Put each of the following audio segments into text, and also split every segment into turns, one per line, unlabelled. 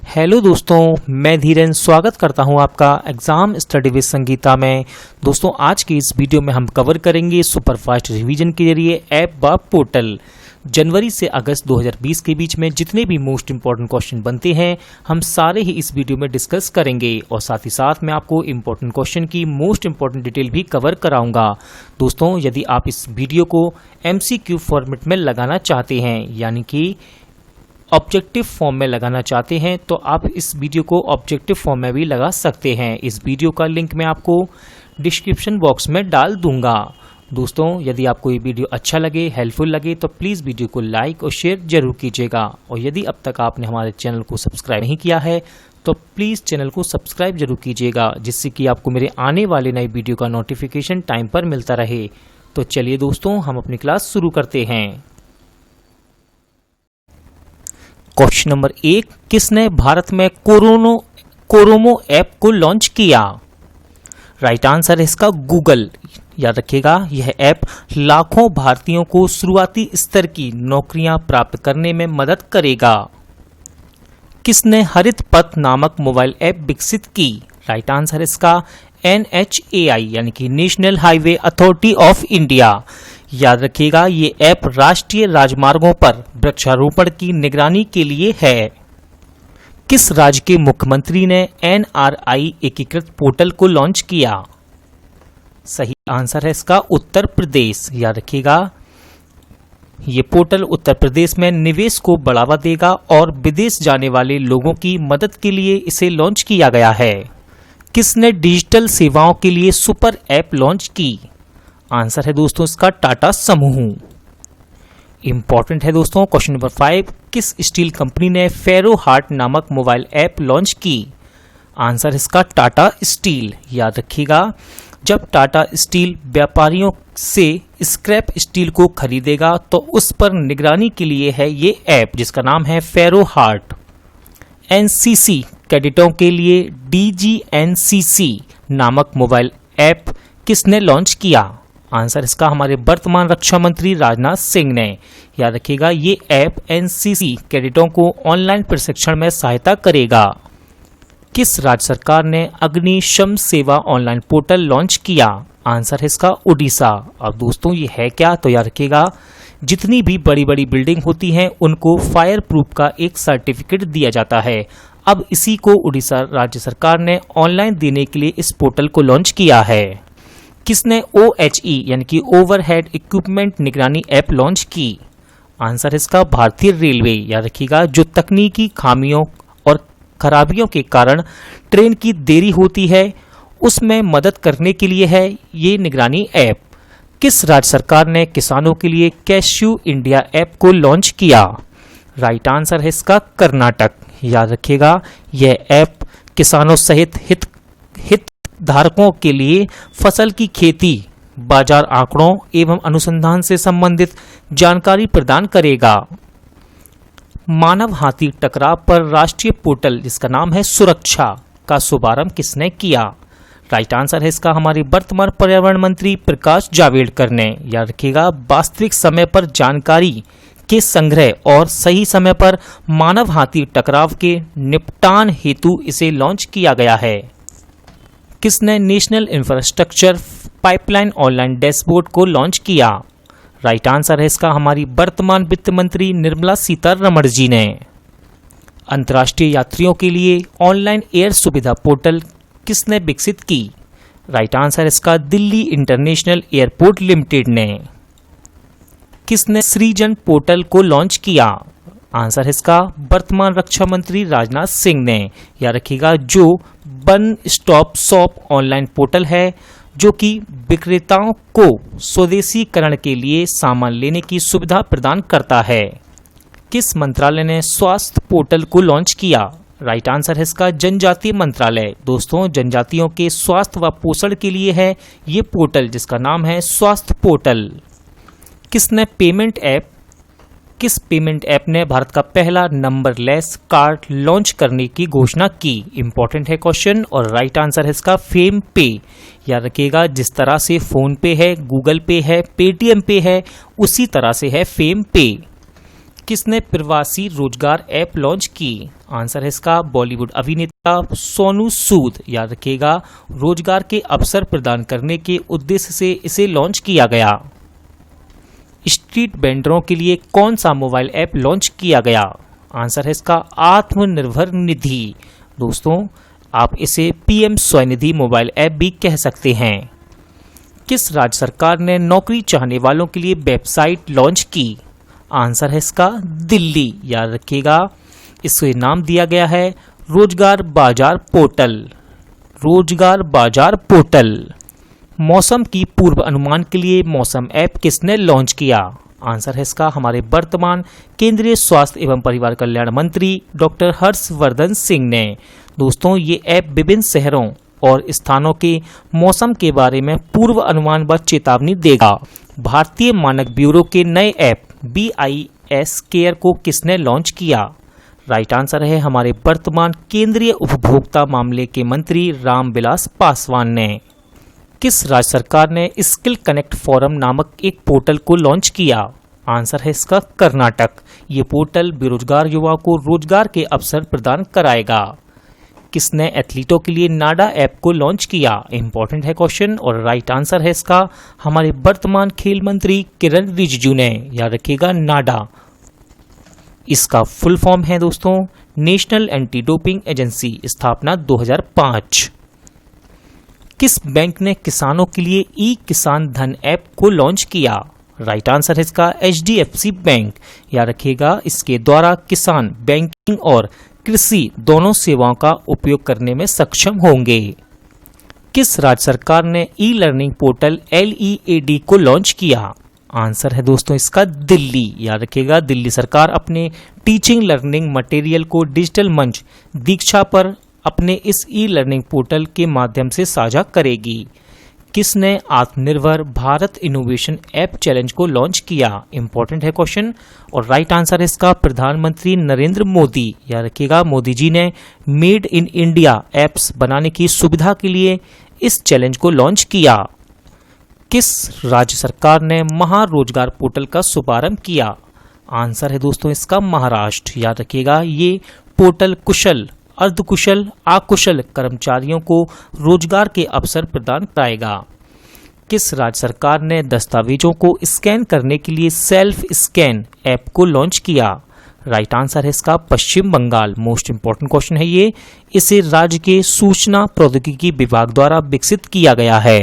Hello दोस्तों, मैं धीरेन स्वागत करता हूं आपका एग्जाम स्टडी विद संगीता में। दोस्तों, आज की इस वीडियो में हम कवर करेंगे सुपरफास्ट रिवीजन के जरिए ऐप व पोर्टल। जनवरी से अगस्त 2020 के बीच में जितने भी मोस्ट इंपॉर्टेंट क्वेश्चन बनते हैं हम सारे ही इस वीडियो में डिस्कस करेंगे और साथ ही साथ मैं आपको इंपॉर्टेंट क्वेश्चन की मोस्ट इंपॉर्टेंट डिटेल भी कवर कराऊंगा। दोस्तों, यदि आप इस वीडियो को MCQ फॉर्मेट में लगाना चाहते हैं, यानी कि ऑब्जेक्टिव फॉर्म में लगाना चाहते हैं, तो आप इस वीडियो को ऑब्जेक्टिव फॉर्म में भी लगा सकते हैं। इस वीडियो का लिंक मैं आपको डिस्क्रिप्शन बॉक्स में डाल दूंगा। दोस्तों, यदि आपको ये वीडियो अच्छा लगे, हेल्पफुल लगे, तो प्लीज़ वीडियो को लाइक और शेयर जरूर कीजिएगा। और यदि अब तक आपने हमारे चैनल को सब्सक्राइब नहीं किया है तो प्लीज़ चैनल को सब्सक्राइब जरूर कीजिएगा, जिससे कि आपको मेरे आने वाले नए वीडियो का नोटिफिकेशन टाइम पर मिलता रहे। तो चलिए दोस्तों, हम अपनी क्लास शुरू करते हैं। क्वेश्चन नंबर 1, किसने भारत में कोरोमो ऐप को लॉन्च किया? राइट आंसर है इसका गूगल। याद रखिएगा, यह ऐप लाखों भारतीयों को शुरुआती स्तर की नौकरियां प्राप्त करने में मदद करेगा। किसने हरित पथ नामक मोबाइल ऐप विकसित की? राइट आंसर है इसका NHAI यानी कि national highway authority of India. याद रखिएगा, ये ऐप राष्ट्रीय राजमार्गों पर वृक्षारोपण की निगरानी के लिए है। किस राज्य के मुख्यमंत्री ने NRI एकीकृत पोर्टल को लॉन्च किया? सही आंसर है इसका उत्तर प्रदेश। याद रखिएगा, ये पोर्टल उत्तर प्रदेश में निवेश को बढ़ावा देगा और विदेश जाने वाले लोगों की मदद के लिए इसे लॉन्च किया गया है। किसने डिजिटल सेवाओं के लिए सुपर ऐप लॉन्च की? आंसर है दोस्तों इसका टाटा समूह। इंपॉर्टेंट है दोस्तों क्वेश्चन नंबर 5, किस स्टील कंपनी ने फेरो हार्ट नामक मोबाइल ऐप लॉन्च की? आंसर इसका टाटा स्टील। याद रखिएगा, जब टाटा स्टील व्यापारियों से स्क्रैप स्टील को खरीदेगा तो उस पर निगरानी के लिए है ये ऐप, जिसका नाम है फेरो हार्ट। NCC कैडेटों के लिए DGNCC नामक मोबाइल ऐप किसने लॉन्च किया? आंसर इसका हमारे वर्तमान रक्षा मंत्री राजनाथ सिंह ने। याद रखिएगा, ये ऐप NCC कैडेटों को ऑनलाइन प्रशिक्षण में सहायता करेगा। किस राज्य सरकार ने अग्नि शम सेवा ऑनलाइन पोर्टल लॉन्च किया? आंसर है इसका उड़ीसा। अब दोस्तों, ये है क्या? तो याद रखिएगा, जितनी भी बड़ी बड़ी बिल्डिंग होती हैं उनको फायर प्रूफ का एक सर्टिफिकेट दिया जाता है। अब इसी को उड़ीसा राज्य सरकार ने ऑनलाइन देने के लिए इस पोर्टल को लॉन्च किया है। किसने OHE यानी कि ओवरहेड इक्विपमेंट निगरानी ऐप लॉन्च की? आंसर इसका भारतीय रेलवे। याद रखिएगा, जो तकनीकी खामियों और खराबियों के कारण ट्रेन की देरी होती है उसमें मदद करने के लिए है ये निगरानी ऐप। किस राज्य सरकार ने किसानों के लिए कैश्यू इंडिया ऐप को लॉन्च किया? राइट आंसर है इसका कर्नाटक। याद रखिएगा, यह ऐप किसानों सहित हितधारकों के लिए फसल की खेती, बाजार आंकड़ों एवं अनुसंधान से संबंधित जानकारी प्रदान करेगा। मानव हाथी टकराव पर राष्ट्रीय पोर्टल जिसका नाम है सुरक्षा का शुभारंभ किसने किया? राइट आंसर है इसका हमारे वर्तमान पर्यावरण मंत्री प्रकाश जावड़ेकर ने। याद रखिएगा, वास्तविक समय पर जानकारी के संग्रह और सही समय पर मानव हाथी टकराव के निपटान हेतु इसे लॉन्च किया गया है। किसने national infrastructure pipeline online dashboard को लॉन्च किया? राइट आंसर है इसका हमारी वर्तमान वित्त मंत्री निर्मला सीतारमण जी ने। अंतर्राष्ट्रीय यात्रियों के लिए ऑनलाइन एयर सुविधा पोर्टल किसने विकसित की? राइट आंसर इसका दिल्ली इंटरनेशनल एयरपोर्ट लिमिटेड ने। किसने सृजन पोर्टल को लॉन्च किया? आंसर इसका वर्तमान रक्षा मंत्री राजनाथ सिंह ने। याद रखिएगा, जो one stop shop online portal है जो कि विक्रेताओं को स्वदेशीकरण के लिए सामान लेने की सुविधा प्रदान करता है। किस मंत्रालय ने स्वास्थ्य पोर्टल को लॉन्च किया? राइट आंसर है इसका जनजातीय मंत्रालय। दोस्तों, जनजातियों के स्वास्थ्य व पोषण के लिए है ये पोर्टल, जिसका नाम है स्वास्थ्य पोर्टल। किस पेमेंट ऐप ने भारत का पहला नंबरलेस कार्ड लॉन्च करने की घोषणा की? इंपॉर्टेंट है क्वेश्चन और राइट आंसर है इसका फेम पे। याद रखिएगा, जिस तरह से फोन पे है, गूगल पे है, पेटीएम पे है, उसी तरह से है फेम पे। किसने प्रवासी रोजगार ऐप लॉन्च की? आंसर है इसका बॉलीवुड अभिनेता सोनू सूद। याद रखिएगा, रोजगार के अवसर प्रदान करने के उद्देश्य से इसे लॉन्च किया गया। स्ट्रीट वेंडरों के लिए कौन सा मोबाइल ऐप लॉन्च किया गया? आंसर है इसका आत्मनिर्भर निधि। दोस्तों, आप इसे पीएम स्वनिधि मोबाइल ऐप भी कह सकते हैं। किस राज्य सरकार ने नौकरी चाहने वालों के लिए वेबसाइट लॉन्च की? आंसर है इसका दिल्ली। याद रखिएगा, इसे नाम दिया गया है रोजगार बाजार पोर्टल। रोजगार बाजार पोर्टल। मौसम की पूर्व अनुमान के लिए मौसम ऐप किसने लॉन्च किया? आंसर है इसका हमारे वर्तमान केंद्रीय स्वास्थ्य एवं परिवार कल्याण मंत्री डॉक्टर हर्षवर्धन सिंह ने। दोस्तों, ये ऐप विभिन्न शहरों और स्थानों के मौसम के बारे में पूर्व अनुमान व चेतावनी देगा। भारतीय मानक ब्यूरो के नए ऐप BIS केयर को किसने लॉन्च किया? राइट आंसर है हमारे वर्तमान केंद्रीय उपभोक्ता मामले के मंत्री रामविलास पासवान ने। किस राज्य सरकार ने स्किल कनेक्ट फोरम नामक एक पोर्टल को लॉन्च किया? आंसर है इसका कर्नाटक। ये पोर्टल बेरोजगार युवाओं को रोजगार के अवसर प्रदान कराएगा। किसने एथलीटों के लिए नाडा ऐप को लॉन्च किया? इंपॉर्टेंट है क्वेश्चन, और राइट आंसर है इसका हमारे वर्तमान खेल मंत्री किरण रिजिजू ने। याद रखिएगा, नाडा इसका फुल फॉर्म है दोस्तों नेशनल एंटी डोपिंग एजेंसी, स्थापना 2005। किस बैंक ने किसानों के लिए ई किसान धन ऐप को लॉन्च किया? राइट आंसर है इसका HDFC बैंक। याद रखिएगा, इसके द्वारा किसान बैंकिंग और कृषि दोनों सेवाओं का उपयोग करने में सक्षम होंगे। किस राज्य सरकार ने ई लर्निंग पोर्टल LEAD को लॉन्च किया? आंसर है दोस्तों इसका दिल्ली। याद रखिएगा, दिल्ली सरकार अपने टीचिंग लर्निंग मटेरियल को डिजिटल मंच दीक्षा पर अपने इस ई लर्निंग पोर्टल के माध्यम से साझा करेगी। किसने आत्मनिर्भर भारत इनोवेशन ऐप चैलेंज को लॉन्च किया? इंपॉर्टेंट है क्वेश्चन, और राइट आंसर है इसका प्रधानमंत्री नरेंद्र मोदी। याद रखिएगा, मोदी जी ने मेड इन इंडिया ऐप्स बनाने की सुविधा के लिए इस चैलेंज को लॉन्च किया। किस राज्य सरकार ने महारोजगार पोर्टल का शुभारंभ किया? आंसर है दोस्तों इसका महाराष्ट्र। याद रखिएगा, ये पोर्टल कुशल, अर्धकुशल, अकुशल कर्मचारियों को रोजगार के अवसर प्रदान कराएगा। किस राज्य सरकार ने दस्तावेजों को स्कैन करने के लिए सेल्फ स्कैन ऐप को लॉन्च किया? राइट आंसर है इसका पश्चिम बंगाल। मोस्ट इंपोर्टेंट क्वेश्चन है ये। इसे राज्य के सूचना प्रौद्योगिकी विभाग द्वारा विकसित किया गया है।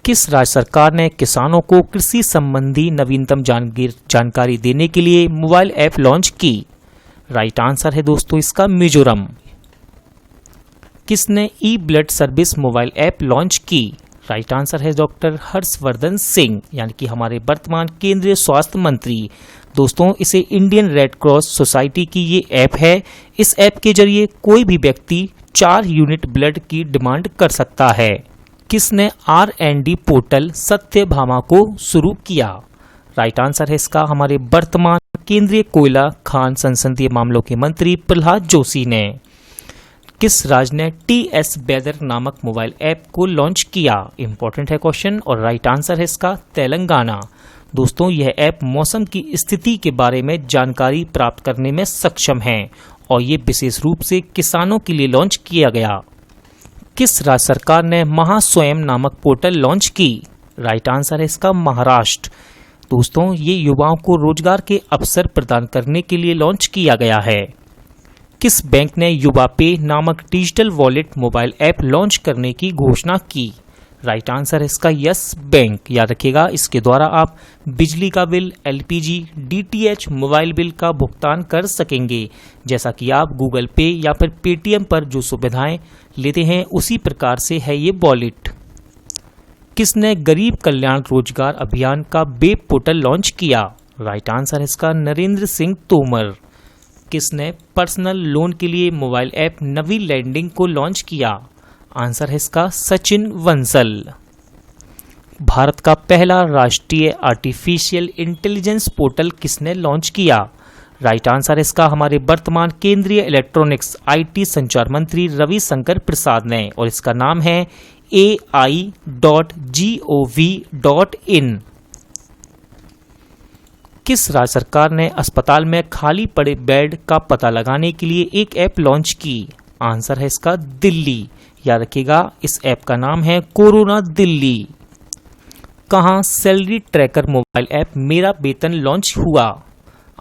किस राज्य सरकार ने किसानों को कृषि संबंधी नवीनतम जानकारी देने के लिए मोबाइल ऐप लॉन्च की? राइट आंसर है दोस्तों इसका मिजोरम। किसने e blood service mobile app launch की? राइट आंसर है डॉक्टर हर्षवर्धन सिंह, यानी कि हमारे वर्तमान केंद्रीय स्वास्थ्य मंत्री। दोस्तों, इसे इंडियन रेड क्रॉस सोसाइटी की ये ऐप है। इस ऐप के जरिए कोई भी व्यक्ति 4 यूनिट ब्लड की डिमांड कर सकता है। किसने R&D पोर्टल सत्यभामा को शुरू किया? राइट आंसर है इसका हमारे वर्तमान केंद्रीय कोयला खान संसदीय मामलों के मंत्री प्रहलाद जोशी ने। किस राज्य ने TS वेदर नामक मोबाइल ऐप को लॉन्च किया? इंपॉर्टेंट है क्वेश्चन, और राइट आंसर है इसका तेलंगाना। दोस्तों, यह ऐप मौसम की स्थिति के बारे में जानकारी प्राप्त करने में सक्षम है, और ये विशेष रूप से किसानों के लिए लॉन्च किया गया। किस राज्य सरकार ने महास्वयं नामक पोर्टल लॉन्च की? राइट आंसर है इसका महाराष्ट्र। दोस्तों, ये युवाओं को रोजगार के अवसर प्रदान करने के लिए लॉन्च किया गया है। किस बैंक ने युवा पे नामक digital wallet mobile app launch करने की घोषणा की? राइट आंसर है इसका यस बैंक। याद रखिएगा, इसके द्वारा आप बिजली का bill, LPG, DTH mobile bill का भुगतान कर सकेंगे, जैसा कि आप गूगल पे या फिर पेटीएम पर जो सुविधाएं लेते हैं उसी प्रकार से है ये वॉलेट। किसने गरीब कल्याण रोजगार अभियान का वेब पोर्टल लॉन्च किया? राइट आंसर है इसका नरेंद्र सिंह तोमर। किसने पर्सनल लोन के लिए मोबाइल ऐप नवी लैंडिंग को लॉन्च किया? आंसर है इसका सचिन वंसल। भारत का पहला राष्ट्रीय आर्टिफिशियल इंटेलिजेंस पोर्टल किसने लॉन्च किया? राइट आंसर है इसका हमारे वर्तमान केंद्रीय इलेक्ट्रॉनिक्स IT संचार मंत्री रविशंकर प्रसाद ने, और इसका नाम है AI.gov.in। किस राज्य सरकार ने अस्पताल में खाली पड़े बेड का पता लगाने के लिए एक ऐप लॉन्च की? आंसर है इसका दिल्ली। याद रखिएगा, इस ऐप का नाम है कोरोना दिल्ली। कहां सैलरी ट्रैकर मोबाइल ऐप मेरा वेतन लॉन्च हुआ?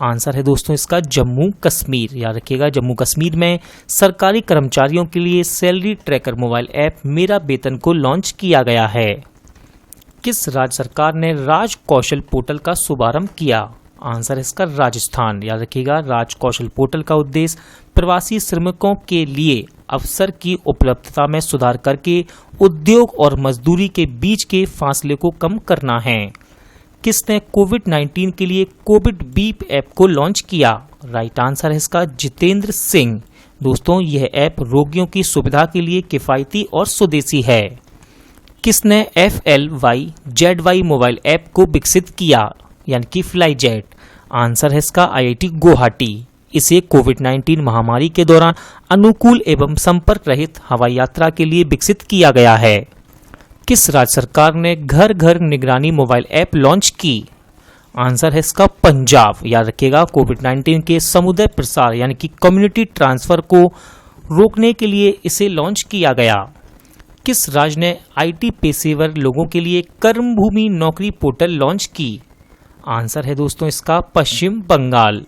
आंसर है दोस्तों इसका जम्मू कश्मीर। याद रखिएगा, जम्मू कश्मीर में सरकारी कर्मचारियों के लिए सैलरी ट्रैकर मोबाइल ऐप मेरा वेतन को लॉन्च किया गया है। किस राज्य सरकार ने राज कौशल पोर्टल का शुभारंभ किया? आंसर है इसका राजस्थान। याद रखिएगा, राज कौशल पोर्टल का उद्देश्य प्रवासी श्रमिकों के लिए अवसर की उपलब्धता में सुधार करके उद्योग और मजदूरी के बीच के फासले को कम करना है। किसने कोविड-19 के लिए कोविड बीप ऐप को लॉन्च किया? राइट आंसर है इसका जितेंद्र सिंह। दोस्तों, यह ऐप रोगियों की सुविधा के लिए किफायती और स्वदेशी है। किसने FLYZY मोबाइल ऐप को विकसित किया, यानी कि फ्लाईजेट? आंसर है इसका IIT गुवाहाटी। इसे कोविड-19 महामारी के दौरान अनुकूल एवं संपर्क रहित हवाई यात्रा के लिए विकसित किया गया है। किस राज्य सरकार ने घर घर निगरानी मोबाइल ऐप लॉन्च की? आंसर है इसका पंजाब। याद रखिएगा, कोविड-19 के समुदाय प्रसार यानी कि कम्युनिटी ट्रांसफर को रोकने के लिए इसे लॉन्च किया गया। किस राज्य ने IT पेशेवर लोगों के लिए कर्मभूमि नौकरी पोर्टल लॉन्च की? आंसर है दोस्तों इसका पश्चिम बंगाल।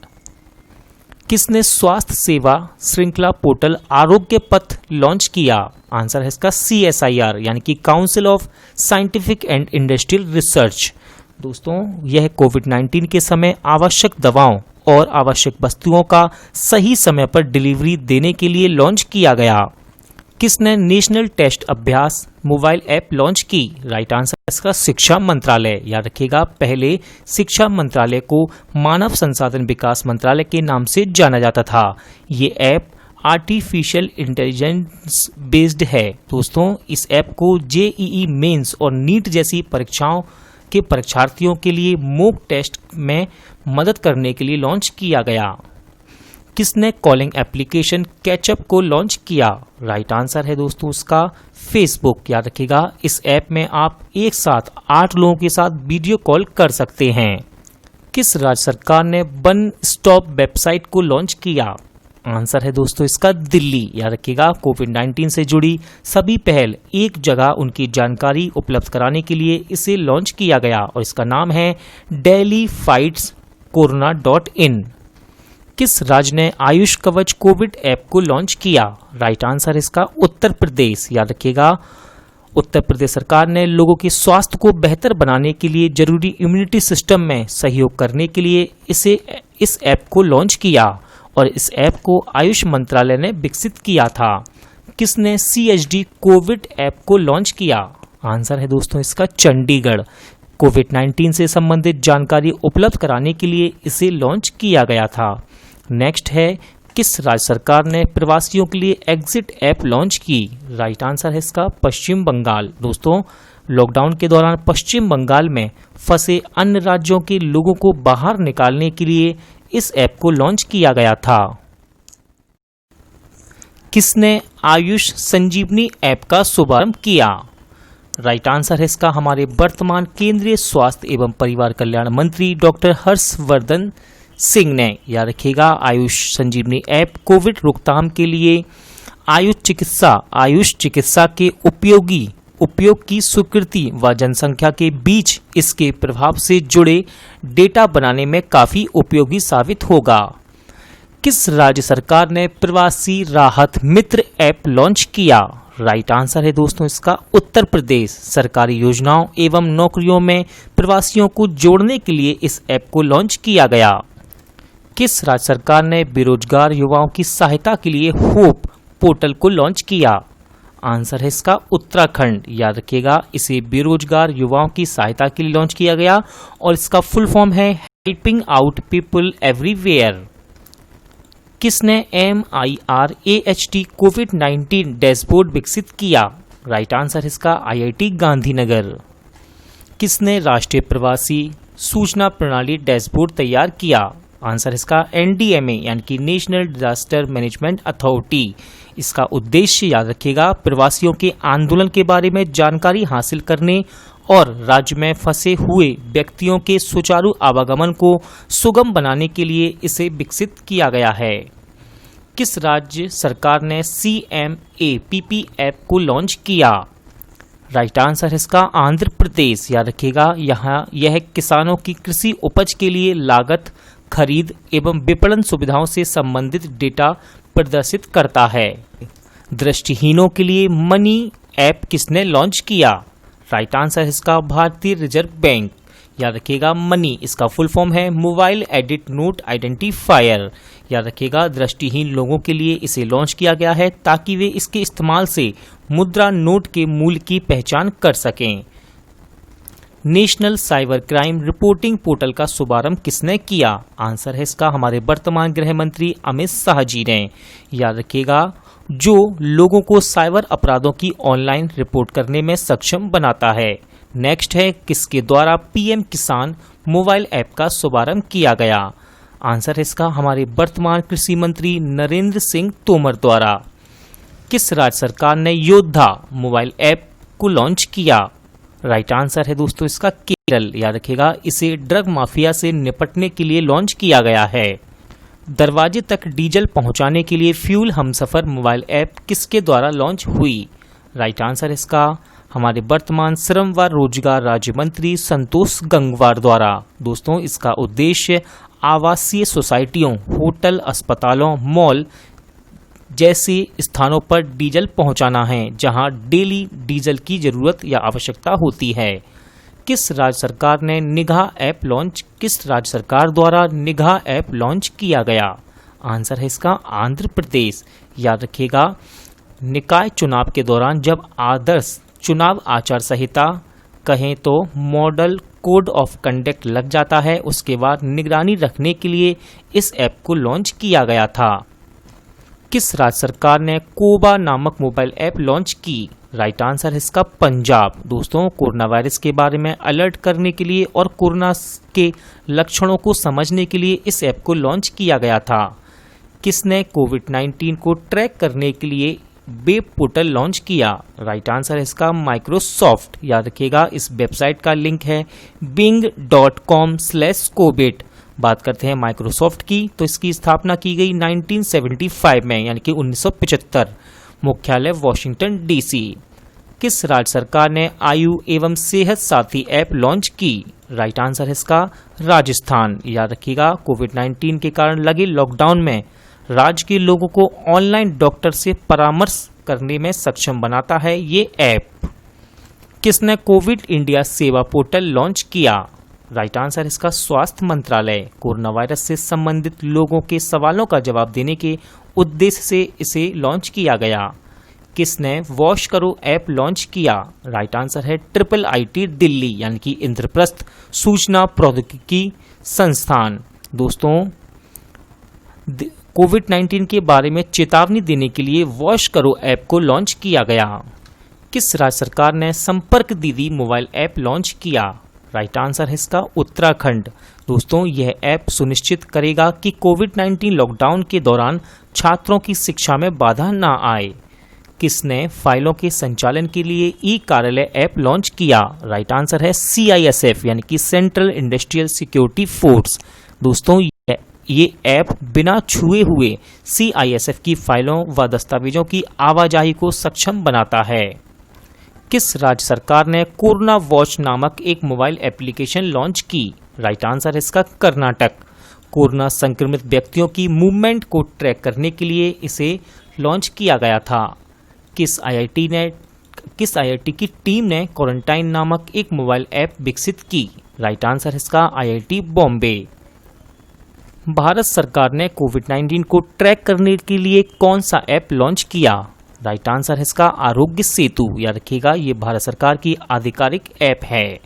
किसने स्वास्थ्य सेवा श्रृंखला पोर्टल आरोग्य पथ लॉन्च किया? आंसर है इसका CSIR यानी कि council of scientific and industrial research. दोस्तों, यह कोविड-19 के समय आवश्यक दवाओं और आवश्यक वस्तुओं का सही समय पर डिलीवरी देने के लिए लॉन्च किया गया। किसने नेशनल टेस्ट अभ्यास मोबाइल ऐप लॉन्च की? राइट आंसर इसका शिक्षा मंत्रालय। याद रखिएगा, पहले शिक्षा मंत्रालय को मानव संसाधन विकास मंत्रालय के नाम से जाना जाता था। ये ऐप आर्टिफिशियल इंटेलिजेंस बेस्ड है। दोस्तों, इस ऐप को JEE मेंस और नीट जैसी परीक्षाओं के परीक्षार्थियों के लिए मॉक टेस्ट में मदद करने के लिए लॉन्च किया गया। किसने कॉलिंग एप्लीकेशन कैचअप को लॉन्च किया? राइट आंसर है दोस्तों उसका फेसबुक। याद रखिएगा, इस ऐप में आप एक साथ 8 लोगों के साथ वीडियो कॉल कर सकते हैं। किस राज्य सरकार ने वन स्टॉप वेबसाइट को लॉन्च किया? आंसर है दोस्तों इसका दिल्ली। याद रखिएगा, कोविड-19 से जुड़ी सभी पहल एक जगह उनकी जानकारी उपलब्ध कराने के लिए इसे लॉन्च किया गया और इसका नाम है delhiFightsCorona.in। किस राज्य ने आयुष कवच कोविड ऐप को लॉन्च किया? राइट आंसर इसका उत्तर प्रदेश। याद रखिएगा, उत्तर प्रदेश सरकार ने लोगों के स्वास्थ्य को बेहतर बनाने के लिए जरूरी इम्यूनिटी सिस्टम में सहयोग करने के लिए इस ऐप को लॉन्च किया और इस ऐप को आयुष मंत्रालय ने विकसित किया था। किसने CHD कोविड ऐप को लॉन्च किया? आंसर है दोस्तों इसका चंडीगढ़। कोविड-19 से संबंधित जानकारी उपलब्ध कराने के लिए इसे लॉन्च किया गया था। नेक्स्ट है, किस राज्य सरकार ने प्रवासियों के लिए एग्जिट ऐप लॉन्च की? राइट आंसर है इसका पश्चिम बंगाल। दोस्तों, लॉकडाउन के दौरान पश्चिम बंगाल में फंसे अन्य राज्यों के लोगों को बाहर निकालने के लिए इस ऐप को लॉन्च किया गया था। किसने आयुष संजीवनी ऐप का शुभारंभ किया? राइट आंसर है इसका हमारे वर्तमान केंद्रीय स्वास्थ्य एवं परिवार कल्याण मंत्री डॉक्टर हर्षवर्धन सिंह ने। याद रखिएगा, आयुष संजीवनी ऐप कोविड रोकथाम के लिए आयुष चिकित्सा के उपयोग की स्वीकृति व जनसंख्या के बीच इसके प्रभाव से जुड़े डेटा बनाने में काफी उपयोगी साबित होगा। किस राज्य सरकार ने प्रवासी राहत मित्र ऐप लॉन्च किया? राइट आंसर है दोस्तों इसका उत्तर प्रदेश। सरकारी योजनाओं एवं नौकरियों में प्रवासियों को जोड़ने के लिए इस ऐप को लॉन्च किया गया। किस राज्य सरकार ने बेरोजगार युवाओं की सहायता के लिए होप पोर्टल को लॉन्च किया? आंसर है इसका उत्तराखंड। याद रखिएगा, इसे बेरोजगार युवाओं की सहायता के लिए लॉन्च किया गया और इसका फुल फॉर्म है हेल्पिंग आउट पीपल एवरीवेयर। किसने MIRAHT कोविड-19 डैशबोर्ड विकसित किया? राइट आंसर इसका IIT गांधीनगर। किसने राष्ट्रीय प्रवासी सूचना प्रणाली डैशबोर्ड तैयार किया? आंसर इसका NDMA यानी कि नेशनल डिजास्टर मैनेजमेंट अथॉरिटी। इसका उद्देश्य याद रखिएगा, प्रवासियों के आंदोलन के बारे में जानकारी हासिल करने और राज्य में फंसे हुए व्यक्तियों के सुचारू आवागमन को सुगम बनाने के लिए इसे विकसित किया गया है। किस राज्य सरकार ने CMAPP ऐप को लॉन्च किया? राइट आंसर इसका आंध्र प्रदेश। याद रखिएगा, यहाँ यह किसानों की कृषि उपज के लिए लागत, खरीद एवं विपणन सुविधाओं से संबंधित डेटा प्रदर्शित करता है। दृष्टिहीनों के लिए मनी ऐप किसने लॉन्च किया? राइट आंसर इसका भारतीय रिजर्व बैंक। याद रखिएगा, मनी इसका फुल फॉर्म है मोबाइल एडिट नोट आइडेंटिफायर। याद रखिएगा, दृष्टिहीन लोगों के लिए इसे लॉन्च किया गया है ताकि वे इसके इस्तेमाल से मुद्रा नोट के मूल्य की पहचान कर सकें। National cyber crime reporting portal का शुभारंभ किसने किया? आंसर है इसका हमारे वर्तमान गृह मंत्री अमित शाह जी ने। याद रखिएगा, जो लोगों को साइबर अपराधों की ऑनलाइन रिपोर्ट करने में सक्षम बनाता है। नेक्स्ट है, किसके द्वारा PM किसान मोबाइल ऐप का शुभारंभ किया गया? आंसर है इसका हमारे वर्तमान कृषि मंत्री नरेंद्र सिंह तोमर द्वारा। किस राज्य सरकार ने योद्धा मोबाइल ऐप को लॉन्च किया? राइट आंसर है दोस्तों इसका केरल। याद रखिएगा, इसे ड्रग माफिया से निपटने के लिए लॉन्च किया गया है। दरवाजे तक डीजल पहुंचाने के लिए फ्यूल हमसफर मोबाइल ऐप किसके द्वारा लॉन्च हुई? राइट आंसर इसका हमारे वर्तमान श्रम व रोजगार राज्य मंत्री संतोष गंगवार द्वारा। दोस्तों, इसका उद्देश्य आवासीय सोसाइटियों, होटल, अस्पतालों, मॉल जैसे स्थानों पर डीजल पहुंचाना है जहां डेली डीजल की जरूरत या आवश्यकता होती है। किस राज्य सरकार ने निगाह ऐप लॉन्च? किस राज्य सरकार द्वारा निगाह ऐप लॉन्च किया गया? आंसर है इसका आंध्र प्रदेश। याद रखिएगा, निकाय चुनाव के दौरान जब आदर्श चुनाव आचार संहिता कहें तो मॉडल कोड ऑफ कंडक्ट लग जाता है, उसके बाद निगरानी रखने के लिए इस ऐप को लॉन्च किया गया था। किस राज्य सरकार ने कोबा नामक मोबाइल ऐप लॉन्च की? राइट आंसर है इसका पंजाब। दोस्तों, कोरोना वायरस के बारे में अलर्ट करने के लिए और कोरोना के लक्षणों को समझने के लिए इस ऐप को लॉन्च किया गया था। किसने कोविड-19 को ट्रैक करने के लिए वेब पोर्टल लॉन्च किया? राइट आंसर है इसका माइक्रोसॉफ्ट। याद रखिएगा, इस वेबसाइट का लिंक है bing.com/covid। बात करते हैं माइक्रोसॉफ्ट की, तो इसकी स्थापना की गई 1975 में, यानी कि 1975। मुख्यालय वॉशिंगटन DC। किस राज्य सरकार ने आयु एवं सेहत साथी ऐप लॉन्च की? राइट आंसर है इसका राजस्थान। याद रखिएगा, कोविड-19 के कारण लगे लॉकडाउन में राज्य के लोगों को ऑनलाइन डॉक्टर से परामर्श करने में सक्षम बनाता है ये ऐप। किसने कोविड इंडिया सेवा पोर्टल लॉन्च किया? राइट आंसर इसका स्वास्थ्य मंत्रालय। कोरोना वायरस से संबंधित लोगों के सवालों का जवाब देने के उद्देश्य से इसे लॉन्च किया गया। किसने वॉश करो ऐप लॉन्च किया? राइट आंसर है IIIT दिल्ली, यानी कि इंद्रप्रस्थ सूचना प्रौद्योगिकी संस्थान। दोस्तों, कोविड-19 के बारे में चेतावनी देने के लिए वॉश करो ऐप को लॉन्च किया गया। किस राज्य सरकार ने संपर्क दीदी मोबाइल ऐप लॉन्च किया? राइट आंसर है इसका उत्तराखंड। दोस्तों, यह ऐप सुनिश्चित करेगा कि कोविड-19 लॉकडाउन के दौरान छात्रों की शिक्षा में बाधा न आए। किसने फाइलों के संचालन के लिए कार्यालय ऐप लॉन्च किया? राइट आंसर है CISF, यानी कि सेंट्रल इंडस्ट्रियल सिक्योरिटी फोर्स। दोस्तों, ये ऐप बिना छुए हुए CISF की फाइलों व दस्तावेजों की आवाजाही को सक्षम बनाता है। किस राज्य सरकार ने कोरोना वॉच नामक एक मोबाइल एप्लीकेशन लॉन्च की? राइट आंसर है इसका कर्नाटक। कोरोना संक्रमित व्यक्तियों की मूवमेंट को ट्रैक करने के लिए इसे लॉन्च किया गया था। किस IIT की टीम ने क्वारंटाइन नामक एक मोबाइल ऐप विकसित की? राइट आंसर है इसका IIT बॉम्बे। भारत सरकार ने कोविड-19 को ट्रैक करने के लिए कौन सा ऐप लॉन्च किया? राइट आंसर है इसका आरोग्य सेतु। याद रखिएगा, ये भारत सरकार की आधिकारिक ऐप है।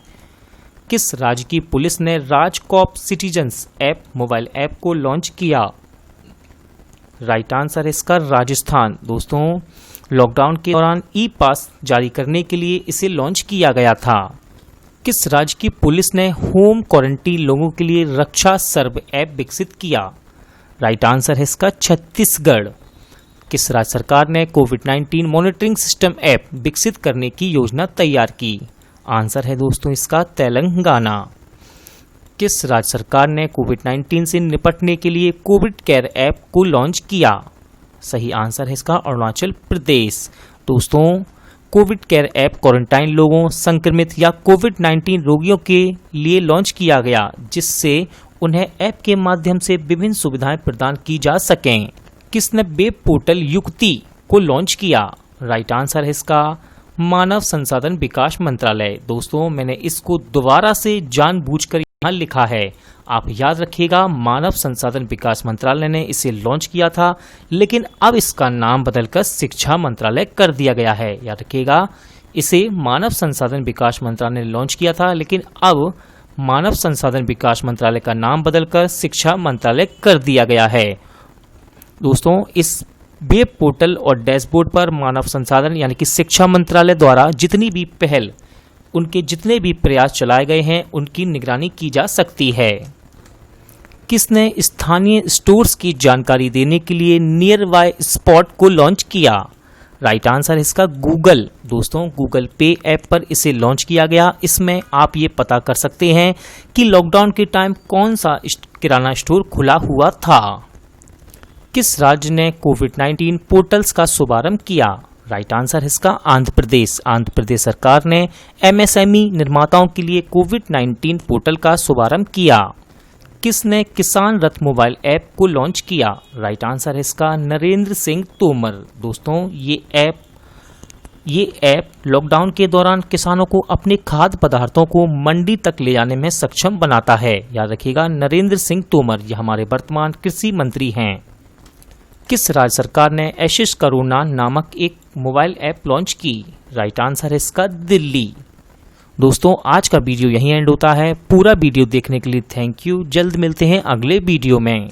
किस राज्य की पुलिस ने RajCop citizens app mobile app को लॉन्च किया? राइट आंसर है इसका राजस्थान। दोस्तों, लॉकडाउन के दौरान पास जारी करने के लिए इसे लॉन्च किया गया था। किस राज्य की पुलिस ने होम क्वारंटीन लोगों के लिए रक्षा सर्व ऐप विकसित किया? राइट आंसर है इसका छत्तीसगढ़। किस राज्य सरकार ने कोविड-19 मॉनिटरिंग सिस्टम ऐप विकसित करने की योजना तैयार की? आंसर है दोस्तों इसका तेलंगाना। किस राज्य सरकार ने कोविड-19 से निपटने के लिए कोविड केयर ऐप को लॉन्च किया? सही आंसर है इसका अरुणाचल प्रदेश। दोस्तों, कोविड केयर ऐप क्वारंटाइन लोगों, संक्रमित या कोविड-19 रोगियों के लिए लॉन्च किया गया, जिससे उन्हें ऐप के माध्यम से विभिन्न सुविधाएं प्रदान की जा सकें। किसने वेब पोर्टल युक्ति को लॉन्च किया? राइट आंसर है इसका मानव संसाधन विकास मंत्रालय। दोस्तों, मैंने इसको दोबारा से जानबूझकर यहाँ लिखा है, आप याद रखिएगा। मानव संसाधन विकास मंत्रालय ने इसे लॉन्च किया था, लेकिन अब इसका नाम बदलकर शिक्षा मंत्रालय कर दिया गया है। याद रखिएगा, इसे मानव संसाधन विकास मंत्रालय ने लॉन्च किया था, लेकिन अब मानव संसाधन विकास मंत्रालय का नाम बदलकर शिक्षा मंत्रालय कर दिया गया है। दोस्तों, इस वेब पोर्टल और डैशबोर्ड पर मानव संसाधन यानी कि शिक्षा मंत्रालय द्वारा जितनी भी पहल, उनके जितने भी प्रयास चलाए गए हैं, उनकी निगरानी की जा सकती है। किसने स्थानीय स्टोर्स की जानकारी देने के लिए नियर बाय स्पॉट को लॉन्च किया? राइट आंसर है इसका गूगल। दोस्तों, गूगल पे ऐप पर इसे लॉन्च किया गया। इसमें आप ये पता कर सकते हैं कि लॉकडाउन के टाइम कौन सा किराना स्टोर खुला हुआ था। किस राज्य ने कोविड-19 पोर्टल्स का शुभारंभ किया? राइट आंसर है इसका आंध्र प्रदेश। आंध्र प्रदेश सरकार ने एमएसएमई निर्माताओं के लिए कोविड-19 पोर्टल का शुभारंभ किया। किसने किसान रथ मोबाइल ऐप को लॉन्च किया? राइट आंसर है इसका नरेंद्र सिंह तोमर। दोस्तों, ये ऐप लॉकडाउन के दौरान किसानों को अपने खाद्य पदार्थों को मंडी तक ले जाने में सक्षम बनाता है। याद रखिएगा, नरेंद्र सिंह तोमर ये हमारे वर्तमान कृषि मंत्री हैं। किस राज्य सरकार ने एशिश करोना नामक एक मोबाइल ऐप लॉन्च की? राइट आंसर है इसका दिल्ली। दोस्तों, आज का वीडियो यहीं एंड होता है। पूरा वीडियो देखने के लिए थैंक यू। जल्द मिलते हैं अगले वीडियो में।